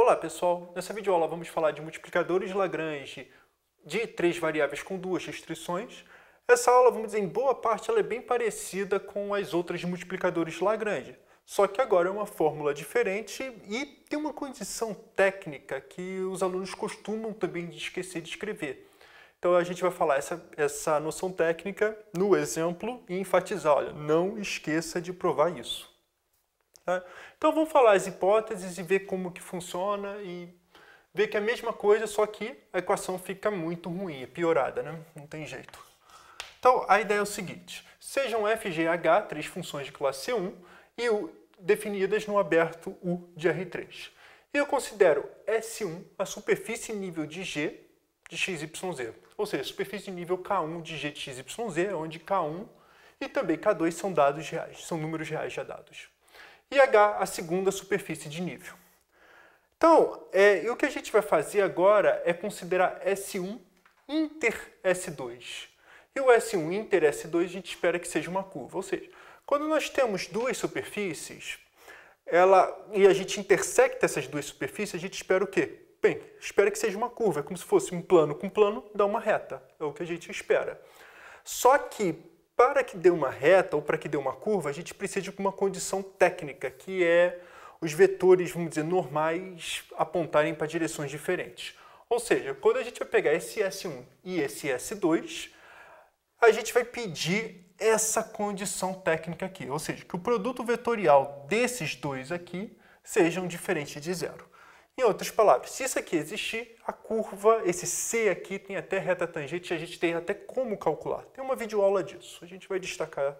Olá pessoal, nessa videoaula vamos falar de multiplicadores de Lagrange de três variáveis com duas restrições. Essa aula, vamos dizer, em boa parte ela é bem parecida com as outras de multiplicadores de Lagrange, só que agora é uma fórmula diferente e tem uma condição técnica que os alunos costumam também esquecer de escrever. Então a gente vai falar essa noção técnica no exemplo e enfatizar, olha, não esqueça de provar isso. Tá? Então vamos falar as hipóteses e ver como que funciona e ver que é a mesma coisa, só que a equação fica muito ruim, é piorada, né? Não tem jeito. Então a ideia é o seguinte, sejam f, g e h, três funções de classe C1 e definidas no aberto U de R3. E eu considero S1 a superfície nível de G de x, y, z. Ou seja, superfície nível K1 de G de x, y, z, onde K1 e também K2 são dados reais, são números reais já dados. E H, a segunda superfície de nível. Então, o que a gente vai fazer agora é considerar S1 inter S2. E o S1 inter S2 a gente espera que seja uma curva. Ou seja, quando nós temos duas superfícies, e a gente intersecta essas duas superfícies, a gente espera o quê? Bem, espera que seja uma curva. É como se fosse um plano com plano, dá uma reta. É o que a gente espera. Só que, para que dê uma reta ou para que dê uma curva, a gente precisa de uma condição técnica, que é os vetores, vamos dizer, normais apontarem para direções diferentes. Ou seja, quando a gente vai pegar esse S1 e esse S2, a gente vai pedir essa condição técnica aqui, ou seja, que o produto vetorial desses dois aqui sejam diferentes de zero. Em outras palavras, se isso aqui existir, a curva, esse C aqui tem até reta tangente, a gente tem até como calcular. Tem uma videoaula disso, a gente vai destacar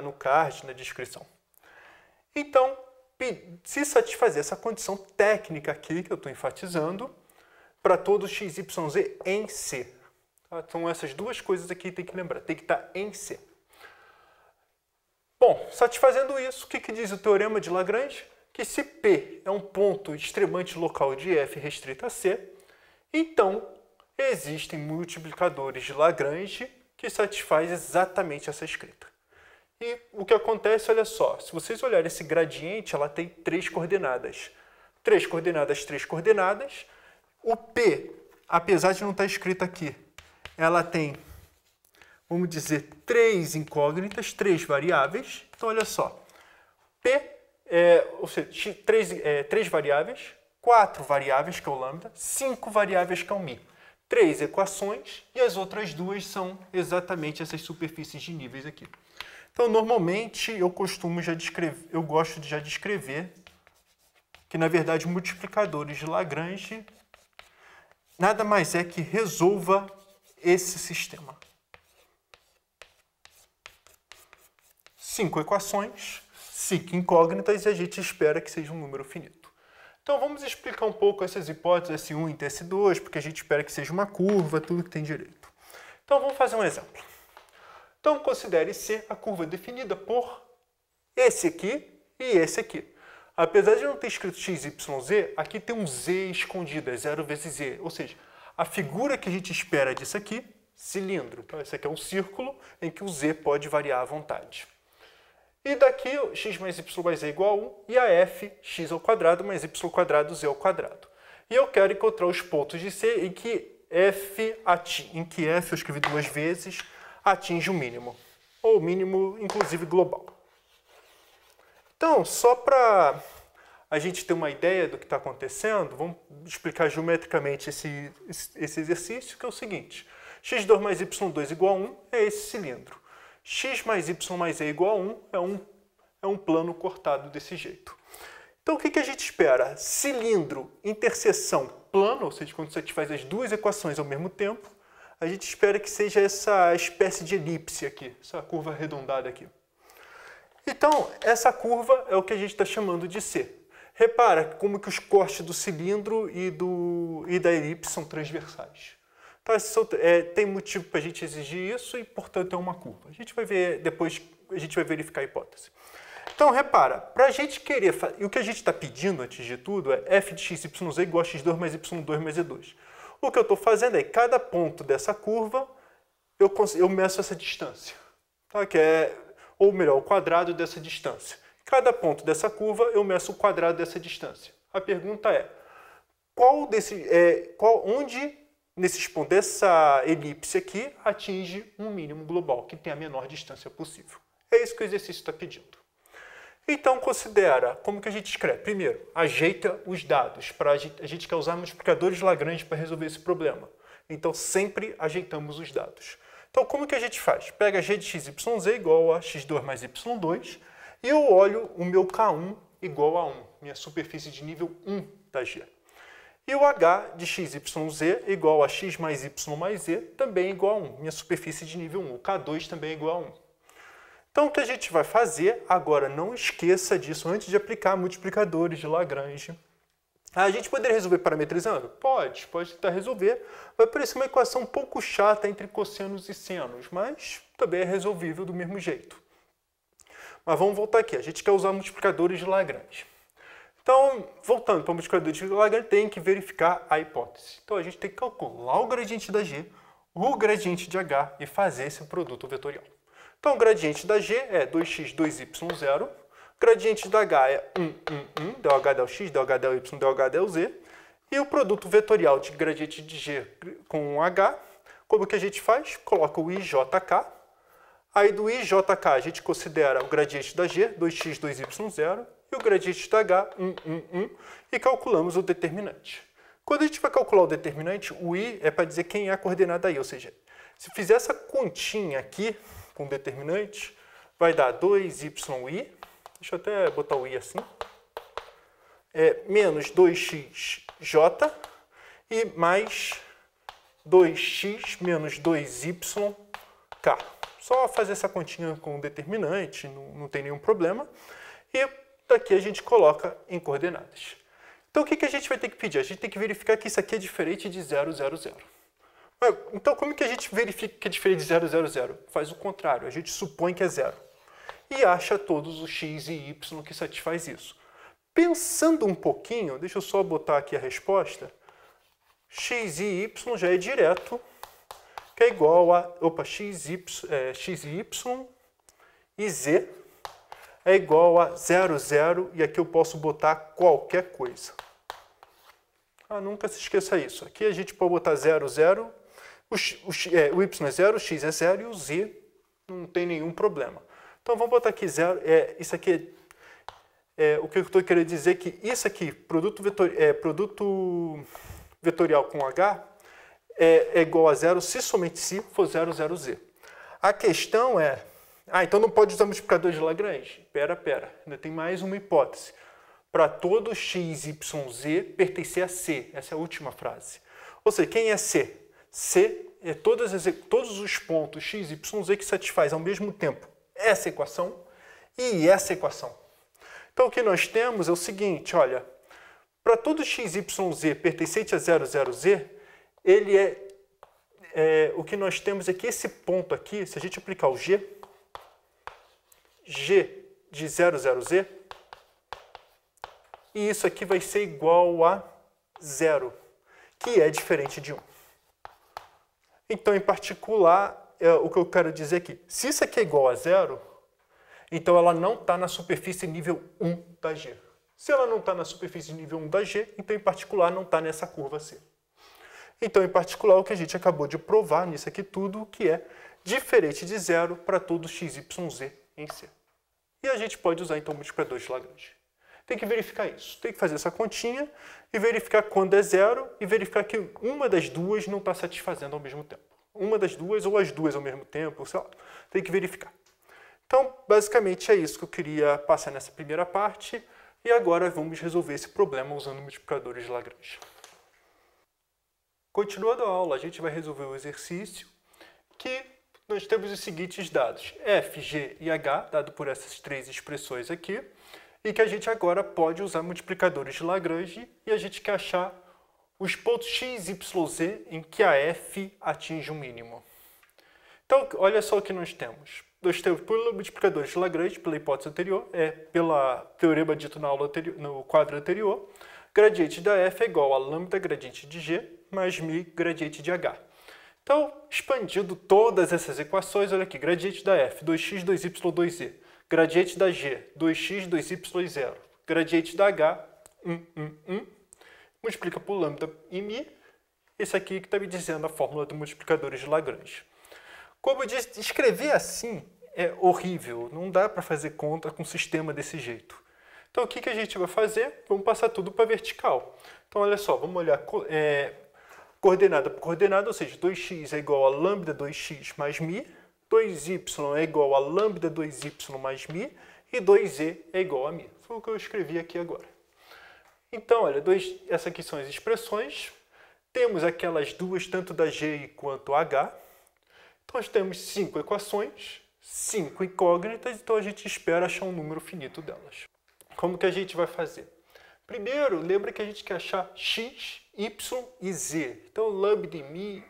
no card, na descrição. Então, se satisfazer essa condição técnica aqui, que eu estou enfatizando, para todo x, y, z em C. Tá? Então, essas duas coisas aqui tem que lembrar, tem que estar em C. Bom, satisfazendo isso, o que diz o teorema de Lagrange? Que se P é um ponto extremamente local de F restrita a C, então existem multiplicadores de Lagrange que satisfaz exatamente essa escrita. E o que acontece, olha só, se vocês olharem esse gradiente, ela tem três coordenadas. Três coordenadas. O P, apesar de não estar escrito aqui, ela tem, vamos dizer, três incógnitas, três variáveis. Então, olha só, P ou seja, três variáveis, 4 variáveis, que é o lambda, 5 variáveis, que é o mi. 3 equações e as outras duas são exatamente essas superfícies de níveis aqui. Então, normalmente, eu gosto de já descrever que, na verdade, multiplicadores de Lagrange nada mais é que resolva esse sistema. 5 equações, 5 incógnitas e a gente espera que seja um número finito. Então vamos explicar um pouco essas hipóteses S1 e S2, porque a gente espera que seja uma curva, tudo que tem direito. Então vamos fazer um exemplo. Então considere C a curva definida por esse aqui e esse aqui. Apesar de não ter escrito x, y, z, aqui tem um z escondido, é 0 vezes z. Ou seja, a figura que a gente espera disso aqui, cilindro. Então esse aqui é um círculo em que o z pode variar à vontade. E daqui, x mais y mais z é igual a 1, e a f, x ao quadrado mais y ao quadrado, z ao quadrado. E eu quero encontrar os pontos de C em que f, eu escrevi duas vezes, atinge o mínimo. Ou o mínimo, inclusive, global. Então, só para a gente ter uma ideia do que está acontecendo, vamos explicar geometricamente esse exercício, que é o seguinte. x2 mais y2 igual a 1 é esse cilindro. X mais y mais z igual a 1 é um plano cortado desse jeito. Então, o que a gente espera? Cilindro, interseção, plano, ou seja, quando você faz as duas equações ao mesmo tempo, a gente espera que seja essa espécie de elipse aqui, essa curva arredondada aqui. Então, essa curva é o que a gente está chamando de C. Repara como que os cortes do cilindro e da elipse são transversais. Então, tem motivo para a gente exigir isso e, portanto, é uma curva. A gente vai ver depois, a gente vai verificar a hipótese. Então, repara, para a gente querer, e o que a gente está pedindo antes de tudo é f de x, y, z igual a x2 mais y2 mais z2. O que eu estou fazendo é, cada ponto dessa curva, eu meço essa distância, tá? Ou melhor, o quadrado dessa distância. Cada ponto dessa curva, eu meço o quadrado dessa distância. A pergunta é, onde nesses pontos dessa elipse aqui atinge um mínimo global, que tem a menor distância possível. É isso que o exercício está pedindo. Então, considera como que a gente escreve. Primeiro, ajeita os dados. A gente quer usar multiplicadores de Lagrange para resolver esse problema. Então, sempre ajeitamos os dados. Então, como que a gente faz? Pega g de x, y, z igual a x2 mais y2 e eu olho o meu K1 igual a 1, minha superfície de nível 1 da G. E o h de x, y, z igual a x mais y mais z também igual a 1, minha superfície de nível 1. O K2 também é igual a 1. Então, o que a gente vai fazer, agora não esqueça disso antes de aplicar multiplicadores de Lagrange. A gente poderia resolver parametrizando? Pode tentar resolver. Vai parecer uma equação um pouco chata entre cossenos e senos, mas também é resolvível do mesmo jeito. Mas vamos voltar aqui, a gente quer usar multiplicadores de Lagrange. Então, voltando para o multiplicador de Lagrange, tem que verificar a hipótese. Então, a gente tem que calcular o gradiente da G, o gradiente de H e fazer esse produto vetorial. Então, o gradiente da G é 2x, 2y0. O gradiente da H é 1, del H del x, del H del y, del H del z. E o produto vetorial de gradiente de G com H, como que a gente faz? Coloca o IJK. Aí do IJK a gente considera o gradiente da G, 2x, 2y0. E o gradiente da H, 1, e calculamos o determinante. Quando a gente vai calcular o determinante, o I é para dizer quem é a coordenada I, ou seja, se fizer essa continha aqui com determinante, vai dar 2y, deixa eu até botar o I assim, menos 2xj e mais 2x menos 2yk. Só fazer essa continha com determinante, não tem nenhum problema. E daqui a gente coloca em coordenadas. Então, o que a gente vai ter que pedir? A gente tem que verificar que isso aqui é diferente de 0, 0, 0. Então, como que a gente verifica que é diferente de 0, 0, 0? Faz o contrário, a gente supõe que é 0. E acha todos os x e y que satisfaz isso. Pensando um pouquinho, deixa eu só botar aqui a resposta. X e y já é direto, que é igual a x e y e z é igual a 0, 0, e aqui eu posso botar qualquer coisa. Nunca se esqueça isso. Aqui a gente pode botar 0, 0, o y é 0, o x é 0 e o z não tem nenhum problema. Então vamos botar aqui 0, isso aqui o que eu estou querendo dizer é que isso aqui, produto vetorial com H, é igual a 0 se somente se for 0, 0, z. A questão é, então não pode usar multiplicador de Lagrange? Pera, ainda tem mais uma hipótese. Para todo x, y, z pertencer a C. Essa é a última frase. Ou seja, quem é C? C é todos os pontos x, y, z que satisfaz ao mesmo tempo essa equação e essa equação. Então o que nós temos é o seguinte, olha, para todo x, y, z pertencente a 0, 0, z, ele o que nós temos é que esse ponto aqui, se a gente aplicar o G de 0, 0, z, e isso aqui vai ser igual a 0, que é diferente de 1. Então, em particular, o que eu quero dizer aqui, se isso aqui é igual a 0, então ela não está na superfície nível 1 da G. Se ela não está na superfície nível 1 da G, então, em particular, não está nessa curva C. Então, em particular, o que a gente acabou de provar nisso aqui tudo, que é diferente de 0 para todo x, y, z em C. E a gente pode usar, então, multiplicadores de Lagrange. Tem que verificar isso. Tem que fazer essa continha e verificar quando é 0 e verificar que uma das duas não está satisfazendo ao mesmo tempo. Uma das duas ou as duas ao mesmo tempo, sei lá. Tem que verificar. Então, basicamente, é isso que eu queria passar nessa primeira parte. E agora vamos resolver esse problema usando multiplicadores de Lagrange. Continuando a aula, a gente vai resolver o exercício que nós temos os seguintes dados. F, G e H, dado por essas três expressões aqui. E que a gente agora pode usar multiplicadores de Lagrange e a gente quer achar os pontos x, y, z em que a f atinge o mínimo. Então, olha só o que nós temos. Nós temos por multiplicadores de Lagrange, pela hipótese anterior, pela teorema dito na aula anterior, no quadro anterior, gradiente da f é igual a lambda gradiente de g mais μ gradiente de h. Então, expandindo todas essas equações, olha aqui, gradiente da f, 2x, 2y, 2z. Gradiente da G, 2x, 2y, 0. Gradiente da H, 1. multiplica por lambda e mi. Esse aqui que está me dizendo a fórmula dos multiplicadores de Lagrange. Como eu disse, escrever assim é horrível. Não dá para fazer conta com um sistema desse jeito. Então, o que a gente vai fazer? Vamos passar tudo para vertical. Então, olha só, vamos olhar coordenada por coordenada, ou seja, 2x é igual a lambda 2x mais mi, 2y é igual a lambda 2y mais mi, e 2e é igual a mi. Foi o que eu escrevi aqui agora. Então, olha, essas aqui são as expressões. Temos aquelas duas, tanto da g quanto h. Então, nós temos 5 equações, 5 incógnitas, então a gente espera achar um número finito delas. Como que a gente vai fazer? Primeiro, lembra que a gente quer achar x, y e z. Então, lambda e mi,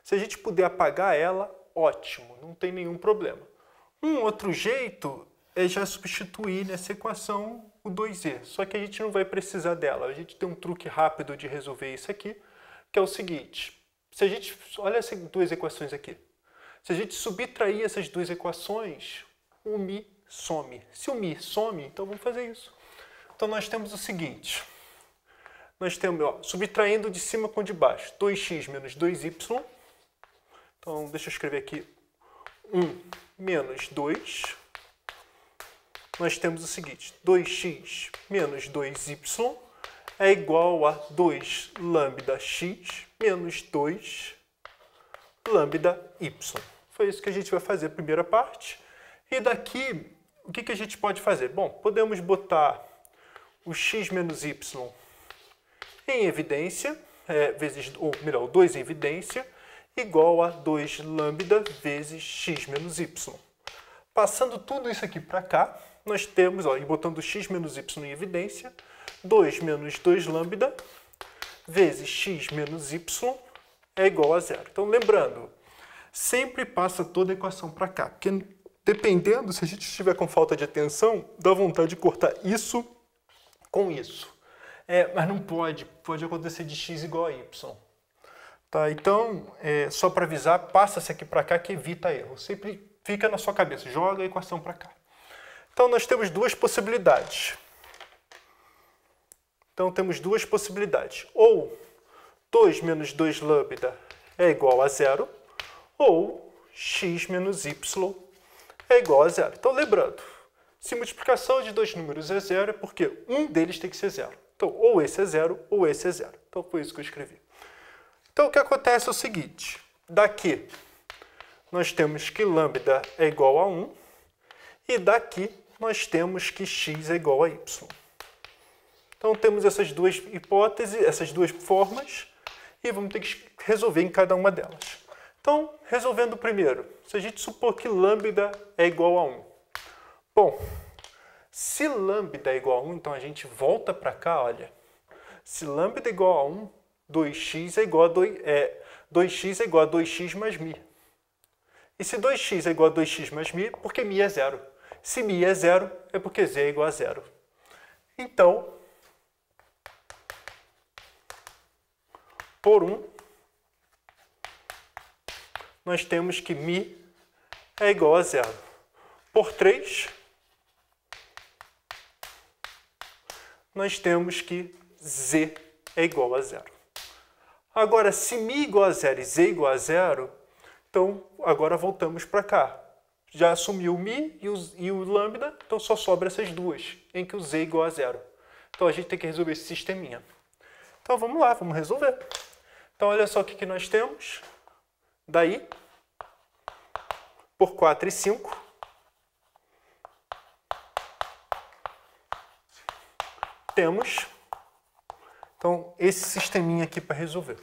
se a gente puder apagar ela, ótimo, não tem nenhum problema. Um outro jeito é já substituir nessa equação o 2e, só que a gente não vai precisar dela. A gente tem um truque rápido de resolver isso aqui, que é o seguinte. Se a gente, olha essas duas equações aqui. Se a gente subtrair essas duas equações, o mi some. Se o mi some, então vamos fazer isso. Então, nós temos o seguinte. Nós temos, ó, subtraindo de cima com de baixo, 2x menos 2y. Então, deixa eu escrever aqui 1 menos 2. Nós temos o seguinte, 2x menos 2y é igual a 2 lambda x menos 2 lambda y. Foi isso que a gente vai fazer a primeira parte. E daqui, o que a gente pode fazer? Bom, podemos botar o x menos y em evidência, ou melhor, 2 em evidência, igual a 2 lambda vezes x menos y. Passando tudo isso aqui para cá, nós temos, ó, e botando x menos y em evidência, 2 menos 2 lambda vezes x menos y é igual a zero. Então, lembrando, sempre passa toda a equação para cá, porque dependendo, se a gente estiver com falta de atenção, dá vontade de cortar isso com isso. Mas não pode acontecer de x igual a y. Tá? Então, só para avisar, passa-se aqui para cá que evita erro. Sempre fica na sua cabeça, joga a equação para cá. Então, nós temos duas possibilidades. Ou 2 menos 2 lambda é igual a zero, ou x menos y é igual a zero. Então, lembrando, se multiplicação de dois números é zero, é porque um deles tem que ser zero. Então, ou esse é zero, ou esse é zero. Então, foi isso que eu escrevi. Então, o que acontece é o seguinte. Daqui, nós temos que lambda é igual a 1. E daqui, nós temos que x é igual a y. Então, temos essas duas hipóteses, essas duas formas, e vamos ter que resolver em cada uma delas. Então, resolvendo primeiro, se a gente supor que lambda é igual a 1. Bom, se lambda é igual a 1, então a gente volta para cá, olha. Se lambda é igual a 1, 2x é igual a 2x é igual a 2x mais mi. E se 2x é igual a 2x mais mi, porque mi é zero. Se mi é zero, é porque z é igual a zero. Então, por 1, nós temos que mi é igual a zero. Por 3, nós temos que z é igual a zero. Agora, se mi igual a zero e z igual a zero, então agora voltamos para cá. Já assumiu o mi e o lambda, então só sobra essas duas, em que o z é igual a zero. Então a gente tem que resolver esse sisteminha. Então vamos lá, vamos resolver. Então olha só o que nós temos. Daí, por 4 e 5, temos, então, esse sisteminha aqui para resolver.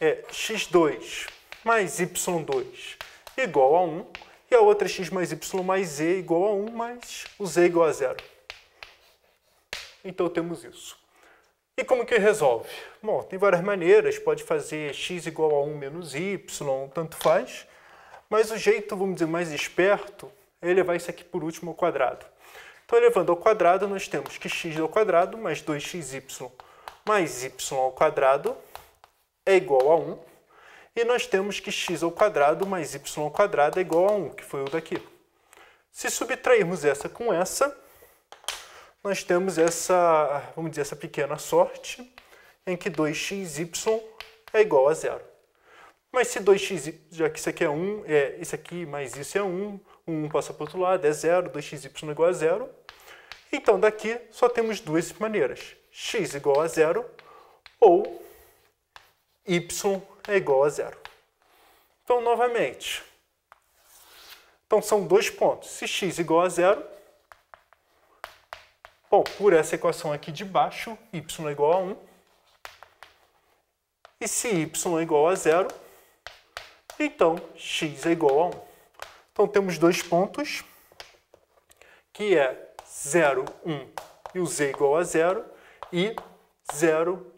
É x2 mais y2 igual a 1, e a outra x mais y mais z igual a 1, mas o z igual a 0. Então, temos isso. E como que resolve? Bom, tem várias maneiras, pode fazer x igual a 1 menos y, tanto faz, mas o jeito, vamos dizer, mais esperto é levar isso aqui por último ao quadrado. Então, elevando ao quadrado, nós temos que x ao quadrado mais 2xy mais y ao quadrado é igual a 1. E nós temos que x ao quadrado mais y ao quadrado é igual a 1, que foi o daqui. Se subtrairmos essa com essa, nós temos essa, vamos dizer, essa pequena sorte em que 2xy é igual a 0. Mas se 2x, já que isso aqui é 1, isso aqui mais isso é 1, 1 passa para o outro lado, é 0, 2xy é igual a 0. Então, daqui só temos duas maneiras, x igual a 0 ou y é igual a 0. Então, novamente, são dois pontos. Se x igual a 0, bom, por essa equação aqui de baixo, y é igual a 1. E se y é igual a 0, então x é igual a 1. Então, temos dois pontos, que é 0, 1 e o z igual a 0, e 0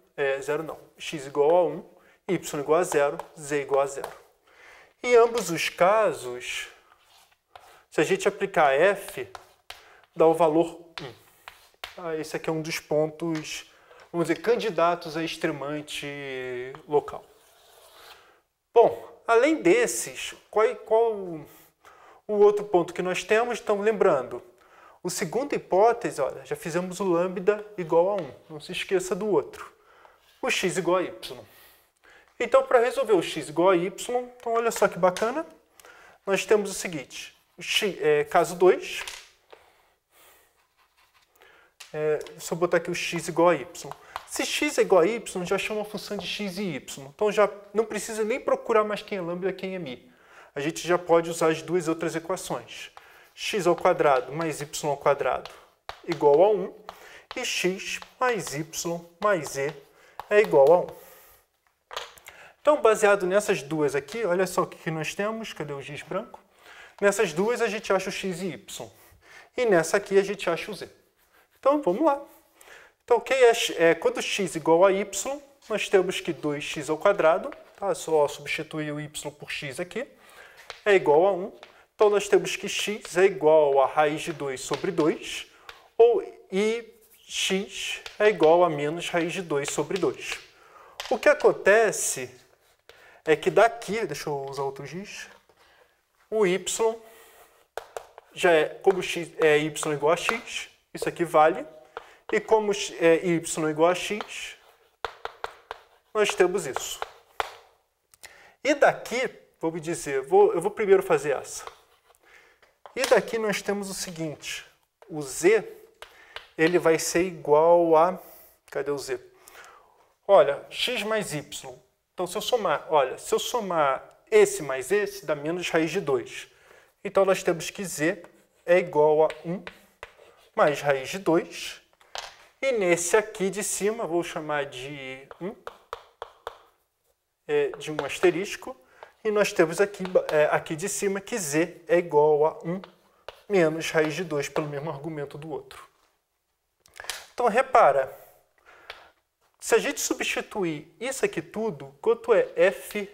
não, x igual a 1, y igual a 0, z igual a 0. Em ambos os casos, se a gente aplicar f, dá o valor 1. Esse aqui é um dos pontos, vamos dizer, candidatos a extremante local. Bom, além desses, qual o outro ponto que nós temos? Então, lembrando, a segunda hipótese, olha, já fizemos o lambda igual a 1. Não se esqueça do outro. O x igual a y. Então, para resolver o x igual a y, então olha só que bacana, nós temos o seguinte, caso 2, só botar aqui o x igual a y. Se x é igual a y, já chama a função de x e y. Então, já não precisa nem procurar mais quem é lambda e quem é mi. A gente já pode usar as duas outras equações. X ao quadrado mais y ao quadrado igual a 1. E x mais y mais z é igual a 1. Então, baseado nessas duas aqui, olha só o que nós temos. Cadê o giz branco? Nessas duas a gente acha o x e y. E nessa aqui a gente acha o z. Então, vamos lá. Então, quando x igual a y, nós temos que 2x ao quadrado, tá? Só substituir o y por x aqui, é igual a 1. Então, nós temos que x é igual a raiz de 2 sobre 2, e x é igual a menos raiz de 2 sobre 2. O que acontece é que daqui, deixa eu usar outro giz, o y já é, como x é y igual a x, isso aqui vale, e como é y igual a x, nós temos isso. E daqui, vou dizer, eu vou primeiro fazer essa. E daqui nós temos o seguinte, o z, ele vai ser igual a, cadê o z? Olha, x mais y. Então, se eu somar esse mais esse, dá menos raiz de 2. Então, nós temos que z é igual a 1 mais raiz de 2. E nesse aqui de cima, vou chamar de 1, de um asterisco. E nós temos aqui de cima que z é igual a 1 menos raiz de 2, pelo mesmo argumento do outro. Então, repara, se a gente substituir isso aqui tudo, quanto é f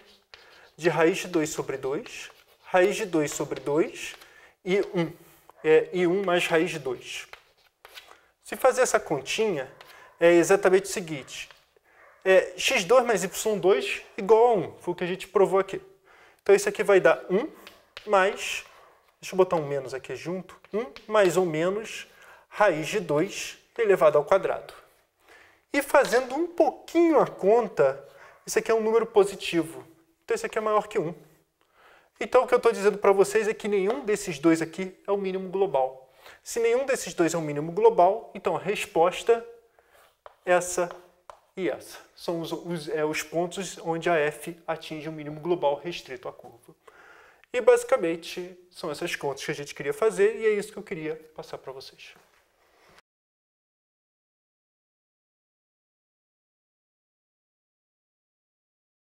de raiz de 2 sobre 2, raiz de 2 sobre 2 e 1, e 1 mais raiz de 2. Se fazer essa continha, é exatamente o seguinte, x2 mais y2 igual a 1, foi o que a gente provou aqui. Então, isso aqui vai dar 1 mais, deixa eu botar um menos aqui junto, 1 mais ou menos raiz de 2 elevado ao quadrado. E fazendo um pouquinho a conta, isso aqui é um número positivo. Então, isso aqui é maior que 1. Então, o que eu estou dizendo para vocês é que nenhum desses dois aqui é o mínimo global. Se nenhum desses dois é o mínimo global, então a resposta é essa e essa. São os pontos onde a f atinge o mínimo global restrito à curva. E, basicamente, são essas contas que a gente queria fazer e é isso que eu queria passar para vocês.